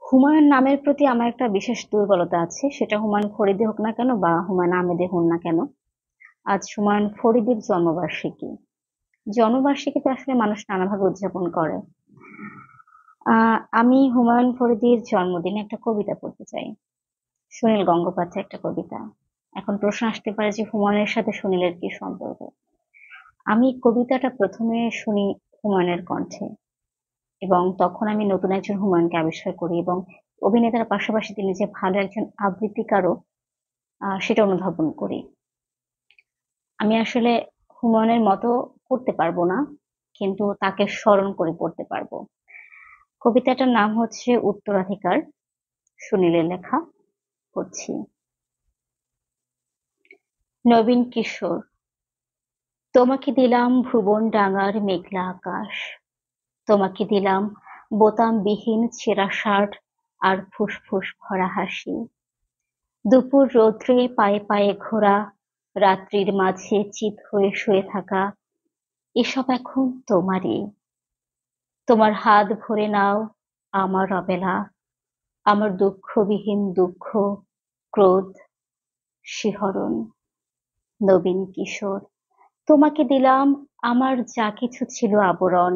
হুমায়ুন নামের প্রতি আমার একটা বিশেষ দুর্বলতা আছে। সেটা হুমায়ুন ফরিদী হোক না কেন বা হুমায়ুন আহমেদই হন না কেন। আজ হুমায়ুন ফরিদীর জন্মবার্ষিকী। জন্মবার্ষিকীতে আসলে মানুষ নানাভাবে উদযাপন করে। আমি হুমায়ুন ফরিদীর জন্মদিনে একটা কবিতা পড়তে চাই। সুনীল গঙ্গোপাধ্যায় একটা কবিতা। এখন প্রশ্ন আসতে পারে যে হুমায়ুনের সাথে সুনীলের কি সম্পর্ক। আমি কবিতাটা প্রথমে শুনি হুমায়ুনের কণ্ঠে, এবং তখন আমি নতুন একজন হুমায়ুনকে আবিষ্কার করি, এবং অভিনেতার পাশাপাশি তিনি যে ভালো একজন আবৃত্তিকারও সেটা অনুধাবন করি। আমি আসলে হুমায়ুনের মতো পড়তে পারবো না, কিন্তু তাকে স্মরণ করে পড়তে পারবো। কবিতাটার নাম হচ্ছে উত্তরাধিকার, সুনীলের লেখা। পড়ছি। নবীন কিশোর, তোমাকে দিলাম ভুবন ডাঙার মেঘলা আকাশ, তোমাকে দিলাম বোতামবিহীন ছেঁড়া শার্ট আর ফুসফুস ভরা হাসি। দুপুর রৌদ্রে পায়ে পায়ে ঘোরা, রাত্রির মাঝে চিত হয়ে শুয়ে থাকা, এসব এখন তোমারই। তোমার হাত ভরে নাও আমার অবেলা, আমার দুঃখবিহীন দুঃখ, ক্রোধ, শিহরণ। নবীন কিশোর, তোমাকে দিলাম আমার যা কিছু ছিল আবরণ,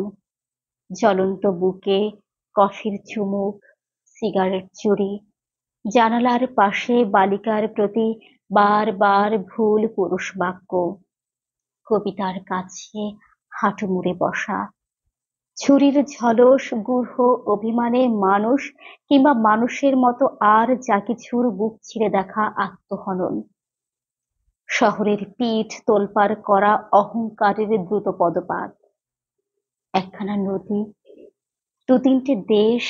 জ্বলন্ত বুকে কফির চুমুক, সিগারেট চুরি, জানালার পাশে বালিকার প্রতি বার বার ভুল পুরুষ বাক্য, কবিতার কাছে হাঁটু মুড়ে বসা, ছুরির ঝলস গূঢ় অভিমানে মানুষ কিংবা মানুষের মতো আর যা কিছুর বুক ছিঁড়ে দেখা আত্মহনন, শহরের পিঠ তোলপাড় করা অহংকারের দ্রুত পদপাত, একখানা নদী, দু তিনটে দেশ,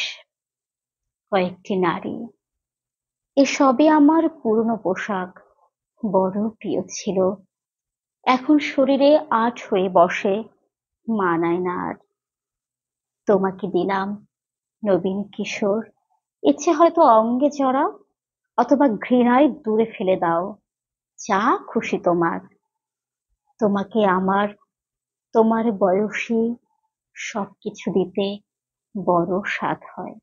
কয়েকটি নারী, এসবই আমার পুরনো পোশাক, বড় প্রিয় ছিল। এখন শরীরে আঁট হয়ে বসে, মানায় না আর। তোমাকে দিলাম নবীন কিশোর, ইচ্ছে হয়তো অঙ্গে জড়াও, অথবা ঘৃণায় দূরে ফেলে দাও, যা খুশি তোমার। তোমাকে আমার, তোমার বয়সী সবকিছু দিতে বড় স্বাদ হয়।